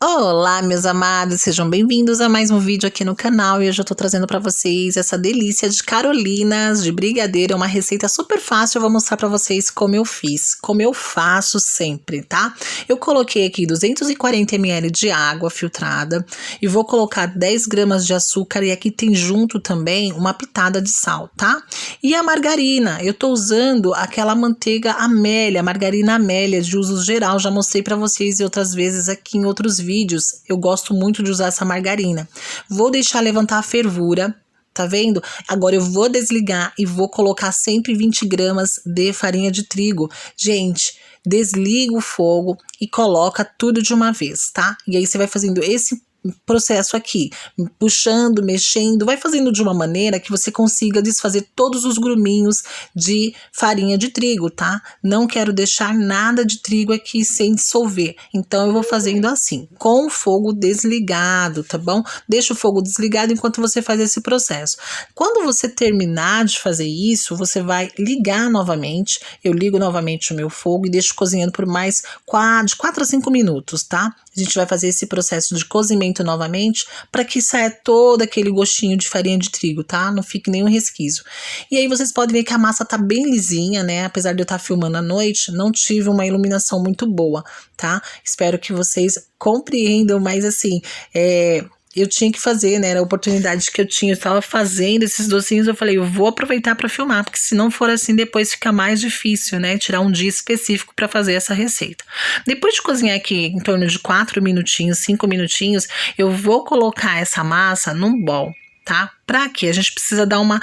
Olá, meus amados, sejam bem-vindos a mais um vídeo aqui no canal e hoje eu tô trazendo pra vocês essa delícia de carolinas de brigadeiro, é uma receita super fácil, eu vou mostrar pra vocês como eu fiz, como eu faço sempre, tá? Eu coloquei aqui 240 ml de água filtrada e vou colocar 10 gramas de açúcar e aqui tem junto também uma pitada de sal, tá? E a margarina, eu tô usando aquela manteiga Amélia, margarina Amélia de uso geral, já mostrei pra vocês outras vezes aqui em outros vídeos, eu gosto muito de usar essa margarina. Vou deixar levantar a fervura, tá vendo? Agora eu vou desligar e vou colocar 120 gramas de farinha de trigo. Gente, desliga o fogo e coloca tudo de uma vez, tá? E aí você vai fazendo esse processo aqui, puxando, mexendo, vai fazendo de uma maneira que você consiga desfazer todos os gruminhos de farinha de trigo, tá? Não quero deixar nada de trigo aqui sem dissolver, então eu vou fazendo assim, com o fogo desligado, tá bom? Deixa o fogo desligado enquanto você faz esse processo. Quando você terminar de fazer isso, você vai ligar novamente, eu ligo novamente o meu fogo e deixo cozinhando por mais de 4 a 5 minutos, tá? A gente vai fazer esse processo de cozimento novamente para que saia todo aquele gostinho de farinha de trigo, tá? Não fique nenhum resquício. E aí vocês podem ver que a massa tá bem lisinha, né? Apesar de eu estar filmando à noite, não tive uma iluminação muito boa, tá? Espero que vocês compreendam, mas assim, eu tinha que fazer, né? Era a oportunidade que eu tinha. Eu estava fazendo esses docinhos. Eu falei, eu vou aproveitar para filmar, porque se não for assim, depois fica mais difícil, né? Tirar um dia específico para fazer essa receita. Depois de cozinhar aqui em torno de 4 minutinhos, 5 minutinhos, eu vou colocar essa massa num bowl, tá? Para quê? A gente precisa dar uma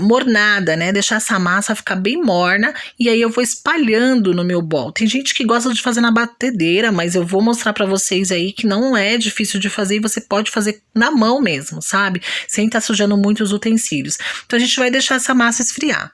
mornada, né? Deixar essa massa ficar bem morna e aí eu vou espalhando no meu bowl. Tem gente que gosta de fazer na batedeira, mas eu vou mostrar pra vocês aí que não é difícil de fazer e você pode fazer na mão mesmo, sabe? Sem estar sujando muito os utensílios. Então a gente vai deixar essa massa esfriar.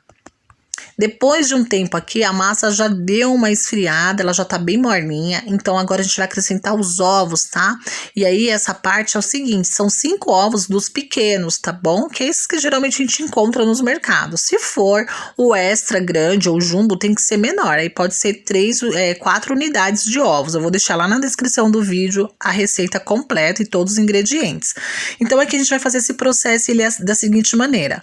Depois de um tempo aqui, a massa já deu uma esfriada, ela já tá bem morninha, então agora a gente vai acrescentar os ovos, tá? E aí essa parte é o seguinte, são 5 ovos dos pequenos, tá bom? Que é esses que geralmente a gente encontra nos mercados. Se for o extra grande ou jumbo, tem que ser menor, aí pode ser 4 unidades de ovos. Eu vou deixar lá na descrição do vídeo a receita completa e todos os ingredientes. Então aqui a gente vai fazer esse processo ele é da seguinte maneira,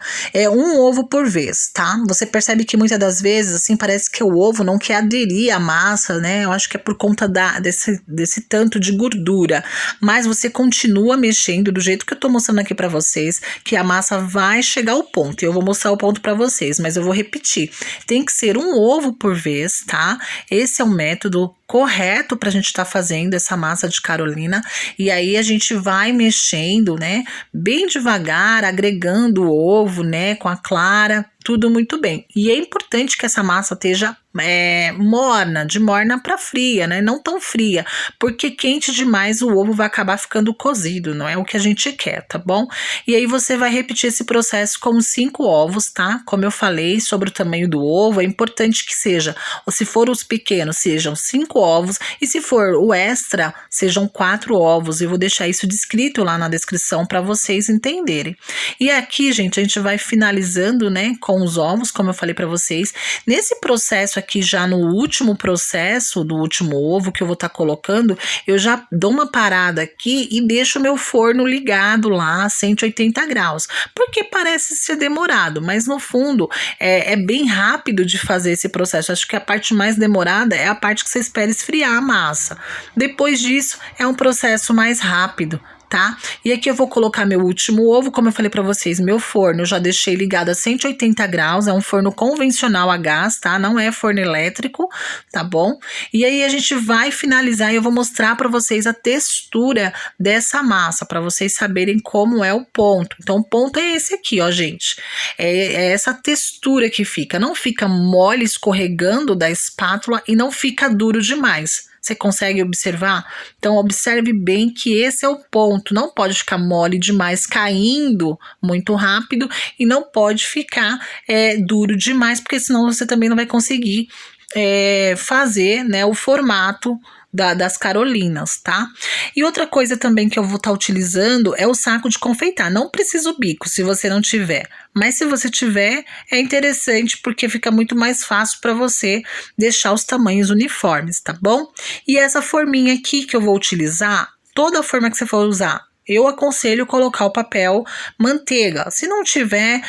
um ovo por vez, tá? Você percebe que muitas das vezes, assim, parece que o ovo não quer aderir à massa, né? Eu acho que é por conta desse tanto de gordura. Mas você continua mexendo do jeito que eu tô mostrando aqui pra vocês, que a massa vai chegar ao ponto. E eu vou mostrar o ponto pra vocês, mas eu vou repetir. Tem que ser um ovo por vez, tá? Esse é o método correto pra gente estar fazendo essa massa de carolina. E aí a gente vai mexendo, né? Bem devagar, agregando o ovo, né? Com a clara. Tudo muito bem. E é importante que essa massa esteja morna, de morna para fria, né? Não tão fria, porque quente demais o ovo vai acabar ficando cozido, não é o que a gente quer, tá bom? E aí você vai repetir esse processo com 5 ovos, tá? Como eu falei sobre o tamanho do ovo, é importante que seja, ou se for os pequenos, sejam 5 ovos, e se for o extra, sejam 4 ovos. Eu vou deixar isso descrito lá na descrição para vocês entenderem. E aqui, gente, a gente vai finalizando, né, com os ovos, como eu falei para vocês. Nesse processo aqui, já no último processo do último ovo que eu vou estar colocando, eu já dou uma parada aqui e deixo o meu forno ligado lá a 180 graus, porque parece ser demorado, mas no fundo é bem rápido de fazer esse processo. Acho que a parte mais demorada é a parte que você espera esfriar a massa. Depois disso, é um processo mais rápido, tá? E aqui eu vou colocar meu último ovo, como eu falei pra vocês, meu forno eu já deixei ligado a 180 graus, é um forno convencional a gás, tá? Não é forno elétrico, tá bom? E aí a gente vai finalizar e eu vou mostrar pra vocês a textura dessa massa, pra vocês saberem como é o ponto. Então o ponto é esse aqui, ó, gente. É essa textura que fica, não fica mole escorregando da espátula e não fica duro demais. Você consegue observar? Então, observe bem que esse é o ponto. Não pode ficar mole demais, caindo muito rápido, e não pode ficar duro demais, porque senão você também não vai conseguir fazer, né, o formato das carolinas, tá? E outra coisa também que eu vou estar utilizando é o saco de confeitar. Não precisa o bico se você não tiver, mas se você tiver, é interessante porque fica muito mais fácil para você deixar os tamanhos uniformes, tá bom? E essa forminha aqui que eu vou utilizar, toda a forma que você for usar, eu aconselho colocar o papel manteiga. Se não tiver,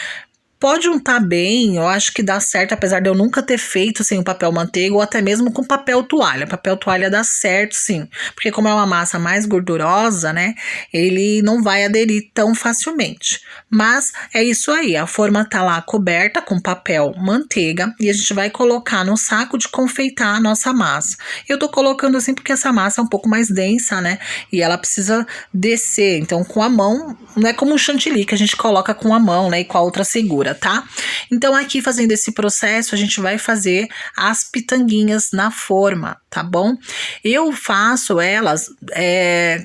pode untar bem, eu acho que dá certo, apesar de eu nunca ter feito sem o papel manteiga ou até mesmo com papel toalha. Papel toalha dá certo, sim, porque como é uma massa mais gordurosa, né, ele não vai aderir tão facilmente. Mas é isso aí, a forma tá lá coberta com papel manteiga e a gente vai colocar no saco de confeitar a nossa massa. Eu tô colocando assim porque essa massa é um pouco mais densa, né, e ela precisa descer, então com a mão, não é como um chantilly que a gente coloca com a mão, né, e com a outra segura, tá? Então aqui fazendo esse processo a gente vai fazer as pitanguinhas na forma, tá bom? Eu faço elas,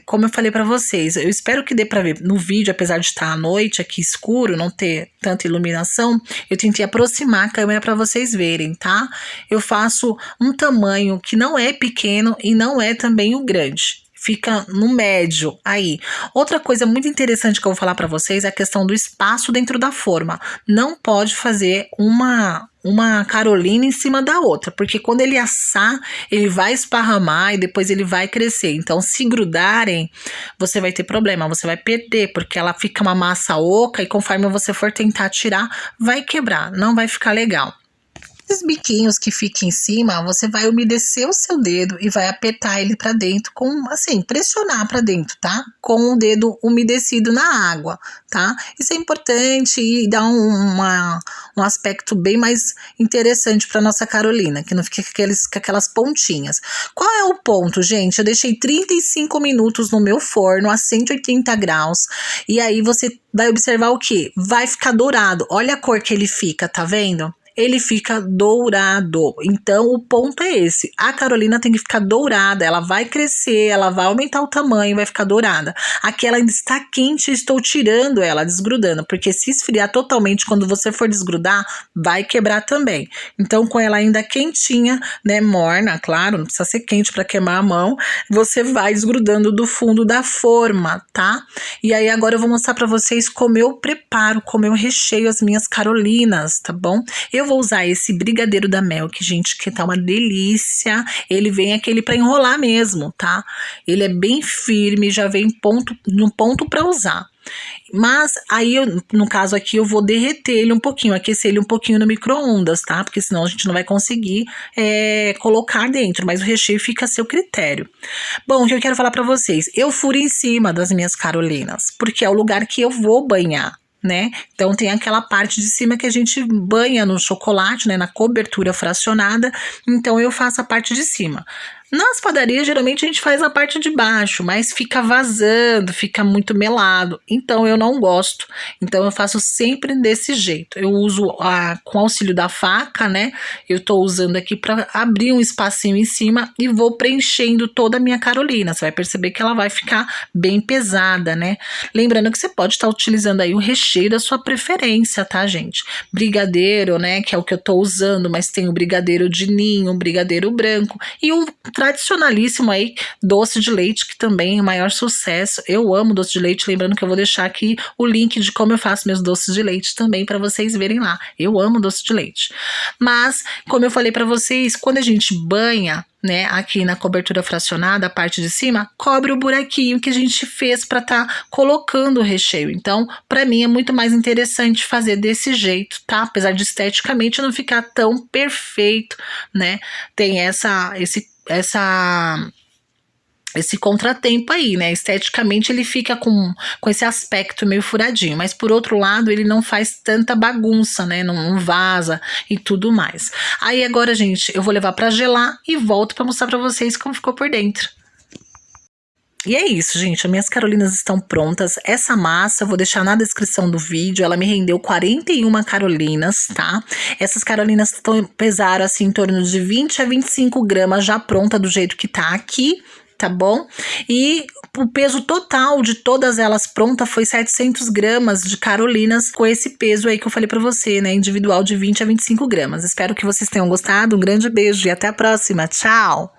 como eu falei pra vocês, eu espero que dê pra ver no vídeo, apesar de estar à noite aqui escuro, não ter tanta iluminação, eu tentei aproximar a câmera pra vocês verem, tá? Eu faço um tamanho que não é pequeno e não é também o grande. Fica no médio aí. Outra coisa muito interessante que eu vou falar para vocês é a questão do espaço dentro da forma. Não pode fazer uma carolina em cima da outra, porque quando ele assar, ele vai esparramar e depois ele vai crescer. Então, se grudarem, você vai ter problema, você vai perder, porque ela fica uma massa oca e conforme você for tentar tirar, vai quebrar, não vai ficar legal. Esses biquinhos que ficam em cima, você vai umedecer o seu dedo e vai apertar ele para dentro com, assim, pressionar para dentro, tá? Com o dedo umedecido na água, tá? Isso é importante e dá um aspecto bem mais interessante para nossa carolina, que não fica com aquelas pontinhas. Qual é o ponto, gente? Eu deixei 35 minutos no meu forno a 180 graus e aí você vai observar o quê? Vai ficar dourado. Olha a cor que ele fica, tá vendo? Ele fica dourado. Então, o ponto é esse. A carolina tem que ficar dourada. Ela vai crescer, ela vai aumentar o tamanho, vai ficar dourada. Aqui ela ainda está quente, eu estou tirando ela, desgrudando. Porque se esfriar totalmente, quando você for desgrudar, vai quebrar também. Então, com ela ainda quentinha, né, morna, claro, não precisa ser quente para queimar a mão, você vai desgrudando do fundo da forma, tá? E aí, agora eu vou mostrar para vocês como eu preparo, como eu recheio as minhas carolinas, tá bom? Eu vou usar esse brigadeiro da Melk, gente, que tá uma delícia. Ele vem aquele para enrolar mesmo, tá? Ele é bem firme, já vem no ponto para usar. Mas aí, no caso aqui, eu vou derreter ele um pouquinho, aquecer ele um pouquinho no micro-ondas, tá? Porque senão a gente não vai conseguir colocar dentro, mas o recheio fica a seu critério. Bom, o que eu quero falar para vocês, eu furo em cima das minhas carolinas, porque é o lugar que eu vou banhar, né? Então tem aquela parte de cima que a gente banha no chocolate, né, na cobertura fracionada, então eu faço a parte de cima. Nas padarias, geralmente a gente faz a parte de baixo, mas fica vazando, fica muito melado. Então eu não gosto. Então eu faço sempre desse jeito. Eu uso com auxílio da faca, né? Eu tô usando aqui para abrir um espacinho em cima e vou preenchendo toda a minha carolina. Você vai perceber que ela vai ficar bem pesada, né? Lembrando que você pode estar utilizando aí o recheio da sua preferência, tá, gente? Brigadeiro, né? Que é o que eu tô usando, mas tem o brigadeiro de ninho, o brigadeiro branco e o tradicionalíssimo aí, doce de leite, que também é o maior sucesso. Eu amo doce de leite, lembrando que eu vou deixar aqui o link de como eu faço meus doces de leite também para vocês verem lá. Eu amo doce de leite. Mas, como eu falei para vocês, quando a gente banha, né, aqui na cobertura fracionada, a parte de cima, cobre o buraquinho que a gente fez para tá colocando o recheio. Então, para mim é muito mais interessante fazer desse jeito, tá? Apesar de esteticamente não ficar tão perfeito, né? Tem esse contratempo aí, né? Esteticamente ele fica com esse aspecto meio furadinho, mas por outro lado ele não faz tanta bagunça, né? Não vaza e tudo mais. Aí agora, gente, eu vou levar para gelar e volto para mostrar para vocês como ficou por dentro. E é isso, gente, as minhas carolinas estão prontas. Essa massa eu vou deixar na descrição do vídeo, ela me rendeu 41 carolinas, tá? Essas carolinas pesaram assim em torno de 20 a 25 gramas já pronta do jeito que tá aqui, tá bom? E o peso total de todas elas prontas foi 700 gramas de carolinas, com esse peso aí que eu falei pra você, né? Individual de 20 a 25 gramas. Espero que vocês tenham gostado, um grande beijo e até a próxima. Tchau!